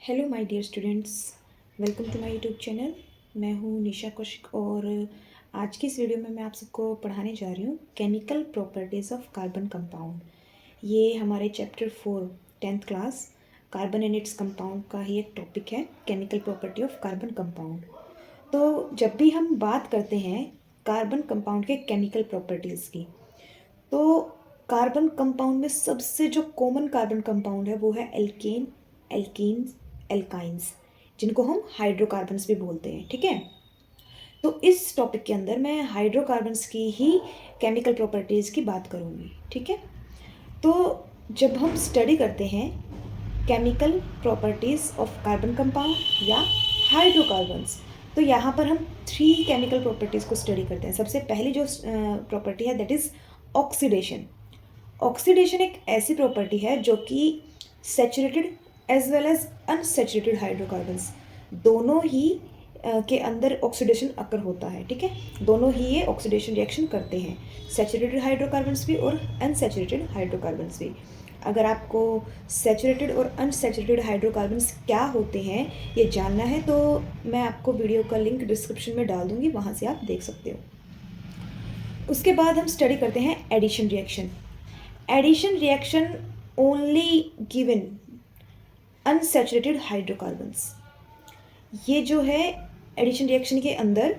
Hello my dear students, welcome to my YouTube channel. मैं हूँ निशा कौशिक और आज की इस वीडियो में मैं आप सबको पढ़ाने जा रही हूँ chemical properties of carbon compound. ये हमारे chapter 4 10th class carbon and its compound का ही एक टॉपिक है, chemical property of carbon compound. तो जब भी हम बात करते हैं कार्बन कंपाउंड के केमिकल प्रॉपर्टीज़ की, तो कार्बन कंपाउंड में सबसे जो कॉमन कार्बन कंपाउंड है वो है एल्केन, एल्कीन्स, एल्काइंस, जिनको हम हाइड्रोकार्बन्स भी बोलते हैं। ठीक है, तो इस टॉपिक के अंदर मैं हाइड्रोकार्बन्स की ही केमिकल प्रॉपर्टीज़ की बात करूँगी। ठीक है, तो जब हम स्टडी करते हैं chemical properties of carbon compound या हाइड्रोकार्बन्स, तो यहाँ पर हम 3 केमिकल प्रॉपर्टीज़ को स्टडी करते हैं। सबसे पहली जो प्रॉपर्टी है दैट इज़ ऑक्सीडेशन। ऑक्सीडेशन एक ऐसी प्रॉपर्टी है जो कि saturated as well as unsaturated hydrocarbons दोनों ही के अंदर ऑक्सीडेशन अकर होता है। ठीक है, दोनों ही ये ऑक्सीडेशन रिएक्शन करते हैं, सैचुरेटेड हाइड्रोकार्बन्स भी और अनसैचुरेटेड हाइड्रोकार्बन्स भी। अगर आपको सैचुरेटेड और अनसैचुरेटेड हाइड्रोकार्बन्स क्या होते हैं ये जानना है तो मैं आपको वीडियो का लिंक डिस्क्रिप्शन में डाल दूँगी, वहाँ से आप देख सकते हो। उसके बाद हम स्टडी करते हैं addition reaction. Addition reaction only given unsaturated hydrocarbons. ये जो है एडिशन रिएक्शन के अंदर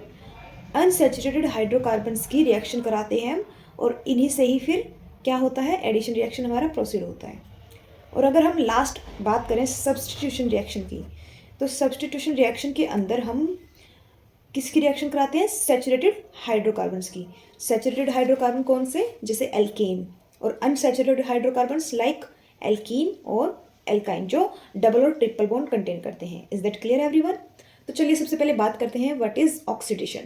अनसैचुरेटेड हाइड्रोकार्बन्स की रिएक्शन कराते हैं हम, और इन्हीं से ही फिर क्या होता है, एडिशन रिएक्शन हमारा प्रोसीड होता है। और अगर हम लास्ट बात करें सब्स्टिट्यूशन रिएक्शन की, तो सब्स्टिट्यूशन रिएक्शन के अंदर हम किसकी रिएक्शन कराते हैं, सैचुरेटेड हाइड्रोकार्बन्स की। सैचुरेटेड हाइड्रोकार्बन कौन से, जैसे एल्केन, और अनसैचुरेटेड हाइड्रोकार्बन्स लाइक एल्कीन और एल्काइन जो डबल और ट्रिपल बॉन्ड कंटेन करते हैं। Is that clear everyone? तो चलिए सबसे पहले बात करते हैं what is oxidation.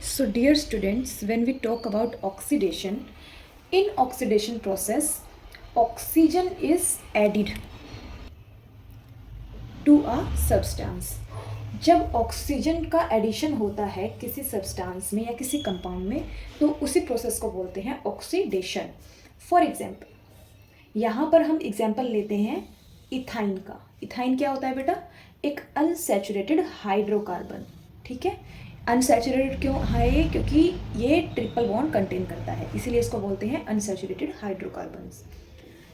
So dear students, when we talk about oxidation, in oxidation process oxygen is added to a substance. जब ऑक्सीजन का एडिशन होता है किसी सब्सटेंस में या किसी कंपाउंड में, तो उसी प्रोसेस को बोलते हैं ऑक्सीडेशन। फॉर एग्जांपल, यहाँ पर हम एग्जांपल लेते हैं इथाइन का। इथाइन क्या होता है बेटा, एक अनसैचुरेटेड हाइड्रोकार्बन। ठीक है, अनसैचुरेटेड क्यों है, क्योंकि ये ट्रिपल बॉन्ड कंटेन करता है, इसीलिए इसको बोलते हैं अनसैचुरेटेड हाइड्रोकार्बन्स।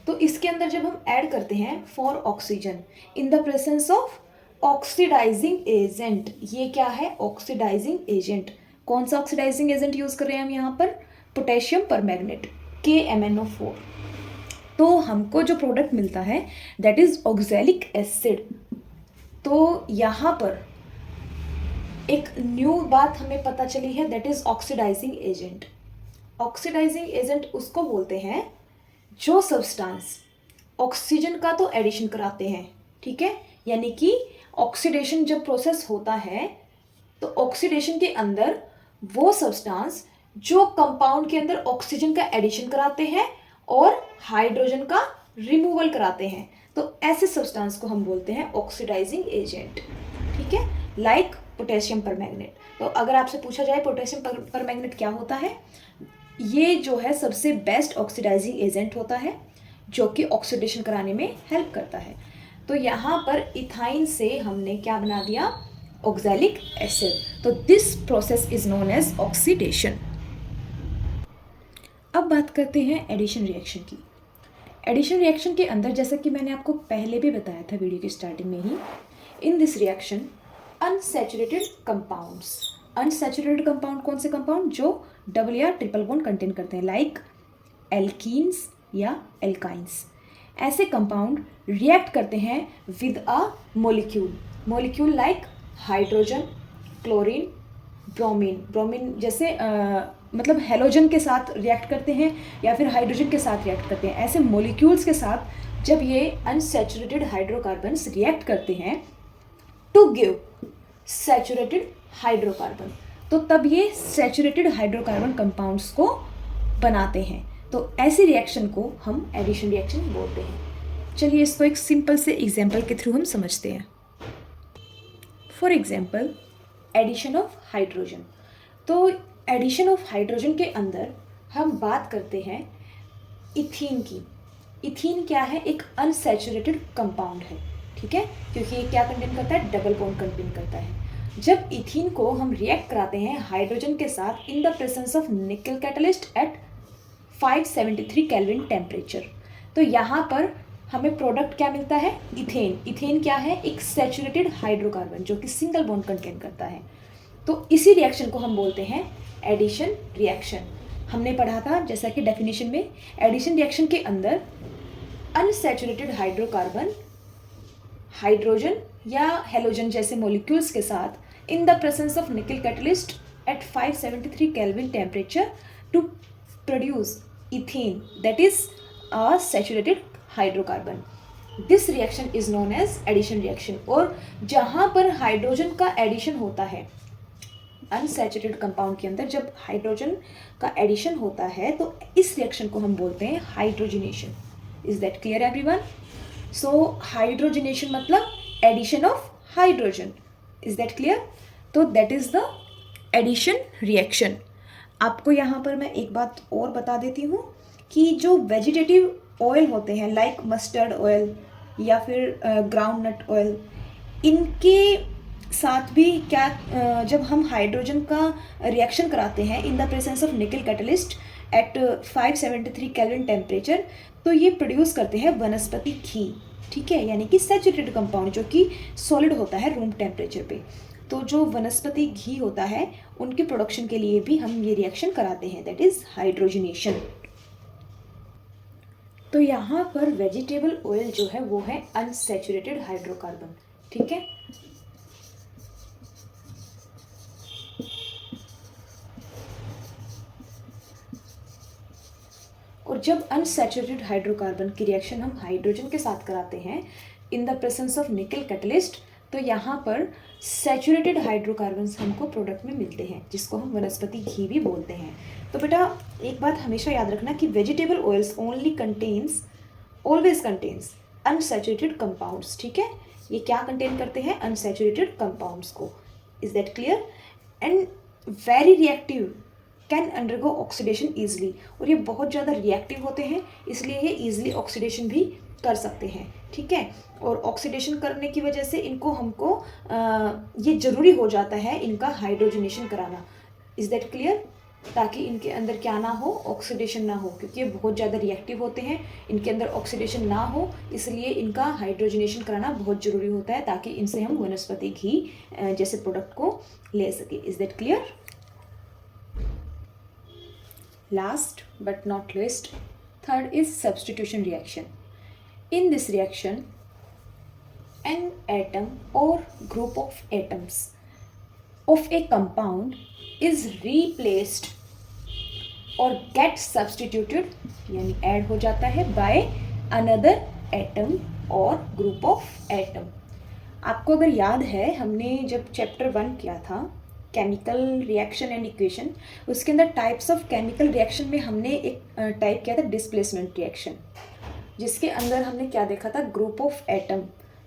तो इसके अंदर जब हम ऐड करते हैं for oxygen in the presence of oxidising agent, ये क्या है, ऑक्सीडाइजिंग एजेंट। कौन सा ऑक्सीडाइजिंग एजेंट यूज कर रहे हैं हम यहाँ पर, पोटेशियम परमैंगनेट KMnO4। तो हमको जो प्रोडक्ट मिलता है दैट इज ऑक्सैलिक एसिड। तो यहाँ पर एक न्यू बात हमें पता चली है that is oxidising agent. Oxidising agent उसको बोलते हैं जो सब्सटेंस ऑक्सीजन का तो एडिशन कराते हैं। ठीक है, यानी कि ऑक्सीडेशन जब प्रोसेस होता है तो ऑक्सीडेशन के अंदर वो सब्सटेंस जो कंपाउंड के अंदर ऑक्सीजन का एडिशन कराते हैं और हाइड्रोजन का रिमूवल कराते हैं, तो ऐसे सब्सटेंस को हम बोलते हैं ऑक्सीडाइजिंग एजेंट। ठीक है, लाइक पोटेशियम परमैंगनेट। तो अगर आपसे पूछा जाए पोटेशियम परमैंगनेट क्या होता है, ये जो है सबसे बेस्ट ऑक्सीडाइजिंग एजेंट होता है जो कि ऑक्सीडेशन कराने में हेल्प करता है। तो यहाँ पर इथाइन से हमने क्या बना दिया, ऑक्सैलिक एसिड। तो this process is known as oxidation. अब बात करते हैं एडिशन रिएक्शन की। एडिशन रिएक्शन के अंदर, जैसा कि मैंने आपको पहले भी बताया था वीडियो की स्टार्टिंग में ही, in this reaction unsaturated compounds, unsaturated compound कौन से कंपाउंड, जो डबल या ट्रिपल बॉन्ड कंटेन करते हैं, लाइक एल्कीन्स या एल्काइंस, ऐसे कंपाउंड रिएक्ट करते हैं with a molecule like hydrogen, chlorine, bromine. Bromine जैसे मतलब हेलोजन के साथ रिएक्ट करते हैं या फिर हाइड्रोजन के साथ रिएक्ट करते हैं। ऐसे मॉलिक्यूल्स के साथ जब ये अनसैचुरेटेड हाइड्रोकार्बन्स रिएक्ट करते हैं टू गिव सैचुरेटेड हाइड्रोकार्बन, तो तब ये सैचुरेटेड हाइड्रोकार्बन कंपाउंड्स को बनाते हैं। तो ऐसी रिएक्शन को हम एडिशन रिएक्शन बोलते हैं। चलिए इसको एक सिंपल से एग्जांपल के थ्रू हम समझते हैं। For example, addition of hydrogen. तो एडिशन ऑफ हाइड्रोजन के अंदर हम बात करते हैं इथीन की। इथीन क्या है, एक अनसैचुरेटेड कंपाउंड है। ठीक है, क्योंकि ये क्या कंटेन करता है, डबल बॉन्ड कंटेन करता है। जब इथीन को हम रिएक्ट कराते हैं हाइड्रोजन के साथ in the presence of nickel catalyst at 573 kelvin temperature, तो यहाँ पर हमें प्रोडक्ट क्या मिलता है, इथेन। इथेन क्या है, एक सैचुरेटेड हाइड्रोकार्बन जो कि सिंगल बॉन्ड कंटेन करता है। तो इसी रिएक्शन को हम बोलते हैं एडिशन रिएक्शन। हमने पढ़ा था जैसा कि डेफिनेशन में, एडिशन रिएक्शन के अंदर अनसैचुरेटेड हाइड्रोकार्बन हाइड्रोजन या हेलोजन जैसे मॉलिक्यूल्स के साथ in the presence of nickel catalyst at 573 kelvin temperature to produce ethane that is a saturated hydrocarbon. This reaction is known as addition reaction. और जहाँ पर hydrogen का एडिशन होता है अनसैचुरेटेड कंपाउंड के अंदर, जब हाइड्रोजन का एडिशन होता है तो इस रिएक्शन को हम बोलते हैं hydrogenation. Is that clear everyone? So hydrogenation मतलब addition of hydrogen. Is that clear? तो that is the addition reaction. आपको यहाँ पर मैं एक बात और बता देती हूँ कि जो वेजिटेटिव ऑयल होते हैं लाइक मस्टर्ड ऑयल या फिर ग्राउंड नट ऑयल, इनके साथ भी क्या जब हम हाइड्रोजन का रिएक्शन कराते हैं in the presence of nickel catalyst at 573 kelvin temperature, तो ये प्रोड्यूस करते हैं वनस्पति घी। ठीक है, यानी कि सैचुरेटेड कंपाउंड जो कि सॉलिड होता है रूम टेम्परेचर पे। तो जो वनस्पति घी होता है उनके प्रोडक्शन के लिए भी हम ये रिएक्शन कराते हैं, दैट इज हाइड्रोजनेशन। तो यहाँ पर वेजिटेबल ऑयल जो है वो है अनसैचुरेटेड हाइड्रोकार्बन। ठीक है, और जब अनसैचुरेटेड हाइड्रोकार्बन की रिएक्शन हम हाइड्रोजन के साथ कराते हैं in the presence of nickel catalyst, तो यहाँ पर सैचुरेटेड हाइड्रोकार्बन्स हमको प्रोडक्ट में मिलते हैं जिसको हम वनस्पति घी भी बोलते हैं। तो बेटा एक बात हमेशा याद रखना कि vegetable oils always contains unsaturated compounds. ठीक है, ये क्या कंटेन करते हैं, अनसैचुरेटेड कंपाउंड्स को। Is that clear? And very reactive can undergo oxidation easily, और ये बहुत ज़्यादा रिएक्टिव होते हैं इसलिए ये ईजिली ऑक्सीडेशन भी कर सकते हैं। ठीक है, और ऑक्सीडेशन करने की वजह से इनको हमको ये ज़रूरी हो जाता है इनका हाइड्रोजनेशन कराना। Is that clear? ताकि इनके अंदर क्या ना हो, ऑक्सीडेशन ना हो, क्योंकि ये बहुत ज़्यादा रिएक्टिव होते हैं, इनके अंदर ऑक्सीडेशन ना हो, इसलिए इनका हाइड्रोजनेशन कराना बहुत ज़रूरी होता है ताकि इनसे हम वनस्पति घी जैसे प्रोडक्ट को ले सके। Is that clear? Last but not least, third is substitution reaction. In this reaction, an atom or group of atoms of a compound is replaced or gets substituted, यानी add हो जाता है by another atom or group of atom. आपको अगर याद है हमने जब चैप्टर 1 किया था केमिकल रिएक्शन एंड इक्वेशन, उसके अंदर टाइप्स ऑफ केमिकल रिएक्शन में हमने एक टाइप किया था डिस्प्लेसमेंट रिएक्शन, जिसके अंदर हमने क्या देखा था, ग्रुप ऑफ एटम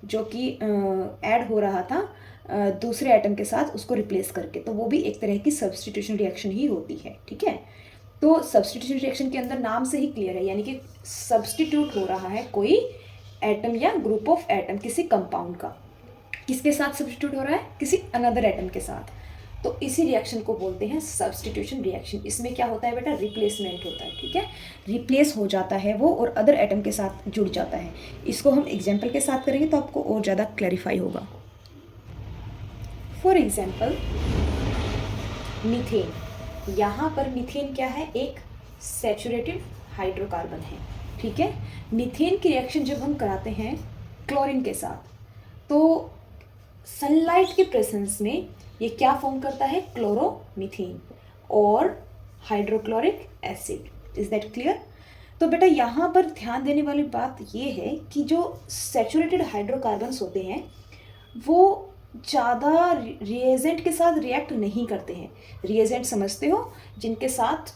जो कि ऐड हो रहा था दूसरे एटम के साथ उसको रिप्लेस करके, तो वो भी एक तरह की सब्स्टिट्यूशन रिएक्शन ही होती है। ठीक है, तो सब्स्टिट्यूशन रिएक्शन के अंदर नाम से ही क्लियर है, यानी कि सब्स्टिट्यूट हो रहा है कोई एटम या ग्रुप ऑफ एटम किसी कंपाउंड का, किसके साथ सब्स्टिट्यूट हो रहा है, किसी अनदर एटम के साथ। तो इसी रिएक्शन को बोलते हैं सब्स्टिट्यूशन रिएक्शन। इसमें क्या होता है बेटा, रिप्लेसमेंट होता है। ठीक है, रिप्लेस हो जाता है वो और अदर एटम के साथ जुड़ जाता है। इसको हम एग्जाम्पल के साथ करेंगे तो आपको और ज़्यादा क्लैरिफाई होगा। फॉर एग्जाम्पल मीथेन, यहाँ पर मीथेन क्या है, एक सैचुरेटेड हाइड्रोकार्बन है। ठीक है, मीथेन की रिएक्शन जब हम कराते हैं क्लोरीन के साथ, तो सनलाइट के प्रेजेंस में ये क्या फॉर्म करता है, क्लोरोमीथेन और hydrochloric acid. Is that clear? तो बेटा यहाँ पर ध्यान देने वाली बात ये है कि जो सैचुरेटेड हाइड्रोकार्बन्स होते हैं वो ज़्यादा रिएजेंट के साथ रिएक्ट नहीं करते हैं। रिएजेंट समझते हो, जिनके साथ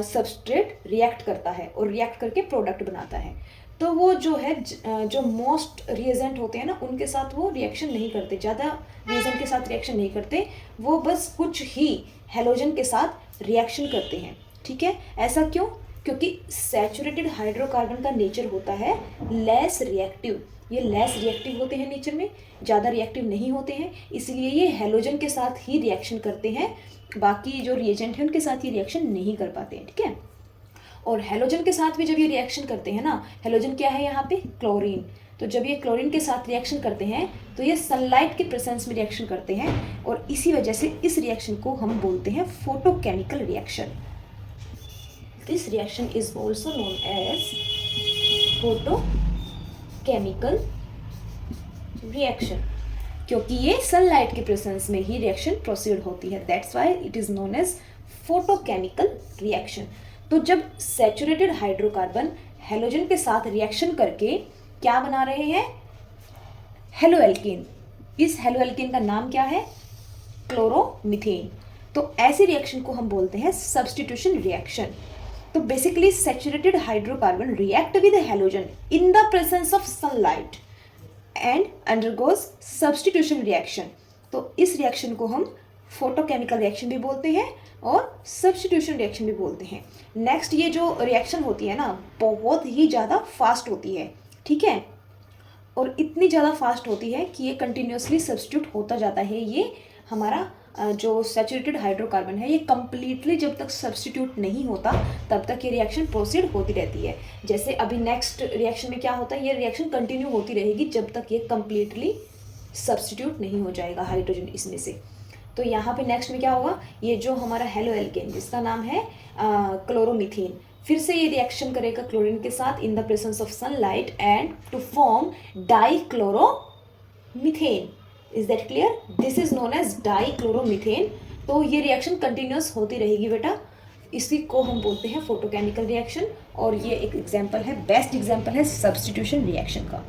सबस्ट्रेट रिएक्ट करता है और रिएक्ट करके प्रोडक्ट बनाता है। तो वो जो है जो मोस्ट रिएजेंट होते हैं ना, उनके साथ वो रिएक्शन नहीं करते, ज़्यादा रिएजेंट के साथ रिएक्शन नहीं करते, वो बस कुछ ही हेलोजन के साथ रिएक्शन करते हैं। ठीक है, ऐसा क्यों? क्योंकि सैचुरेटेड हाइड्रोकार्बन का नेचर होता है लेस रिएक्टिव। ये लेस रिएक्टिव होते हैं नेचर में, ज़्यादा रिएक्टिव नहीं होते हैं, इसलिए ये हैलोजन के साथ ही रिएक्शन करते हैं, बाकी जो रिएजेंट हैं उनके साथ ये रिएक्शन नहीं कर पाते हैं, ठीक है। और हैलोजन के साथ भी जब ये रिएक्शन करते हैं ना, हैलोजन क्या है यहाँ पे, क्लोरीन, तो जब ये क्लोरीन के साथ रिएक्शन करते हैं तो ये सनलाइट के प्रेजेंस में रिएक्शन करते हैं, और इसी वजह से इस रिएक्शन को हम बोलते हैं photochemical reaction. This reaction is also known as photochemical reaction, क्योंकि ये सनलाइट के प्रेजेंस में ही रिएक्शन प्रोसीड होती है, that's why it is known as photochemical reaction. तो जब सैचुरेटेड हाइड्रोकार्बन हैलोजन के साथ रिएक्शन करके क्या बना रहे हैं, हेलोएल्केन, इस हेलोएल्केन का नाम क्या है, क्लोरोमीथेन। तो ऐसे रिएक्शन को हम बोलते हैं सब्स्टिट्यूशन रिएक्शन। तो basically saturated hydrocarbon react with halogen in the presence of sunlight and undergoes substitution reaction. तो इस रिएक्शन को हम फोटोकेमिकल रिएक्शन भी बोलते हैं और सब्स्टिट्यूशन रिएक्शन भी बोलते हैं। नेक्स्ट, ये जो रिएक्शन होती है ना, बहुत ही ज़्यादा फास्ट होती है, ठीक है, और इतनी ज़्यादा फास्ट होती है कि ये कंटिन्यूसली सब्स्टिट्यूट होता जाता है। ये हमारा जो सैचुरेटेड हाइड्रोकार्बन है, ये कम्प्लीटली जब तक सब्स्टिट्यूट नहीं होता तब तक ये रिएक्शन प्रोसीड होती रहती है। जैसे अभी नेक्स्ट रिएक्शन में क्या होता है, ये रिएक्शन कंटिन्यू होती रहेगी जब तक ये कम्प्लीटली सब्स्टिट्यूट नहीं हो जाएगा हाइड्रोजन इसमें से। तो यहाँ पे नेक्स्ट में क्या होगा, ये जो हमारा हेलोएल्केन जिसका नाम है क्लोरोमीथेन, फिर से ये रिएक्शन करेगा क्लोरीन के साथ in the presence of sunlight and to form dichloromethane. Is that clear? This is known as dichloromethane. तो ये रिएक्शन कंटिन्यूस होती रहेगी बेटा, इसी को हम बोलते हैं फोटोकेमिकल रिएक्शन, और ये एक एग्जाम्पल है, बेस्ट एग्जाम्पल है सब्स्टिट्यूशन रिएक्शन का।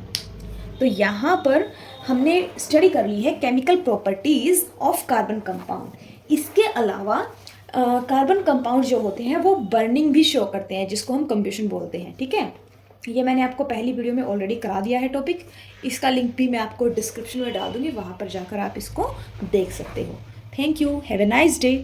तो यहाँ पर हमने स्टडी कर ली है chemical properties of carbon compound. इसके अलावा कार्बन कंपाउंड जो होते हैं वो बर्निंग भी शो करते हैं, जिसको हम कंबशन बोलते हैं, ठीक है। ये मैंने आपको पहली वीडियो में ऑलरेडी करा दिया है टॉपिक, इसका लिंक भी मैं आपको डिस्क्रिप्शन में डाल दूंगी, वहाँ पर जाकर आप इसको देख सकते हो। Thank you, have a nice day.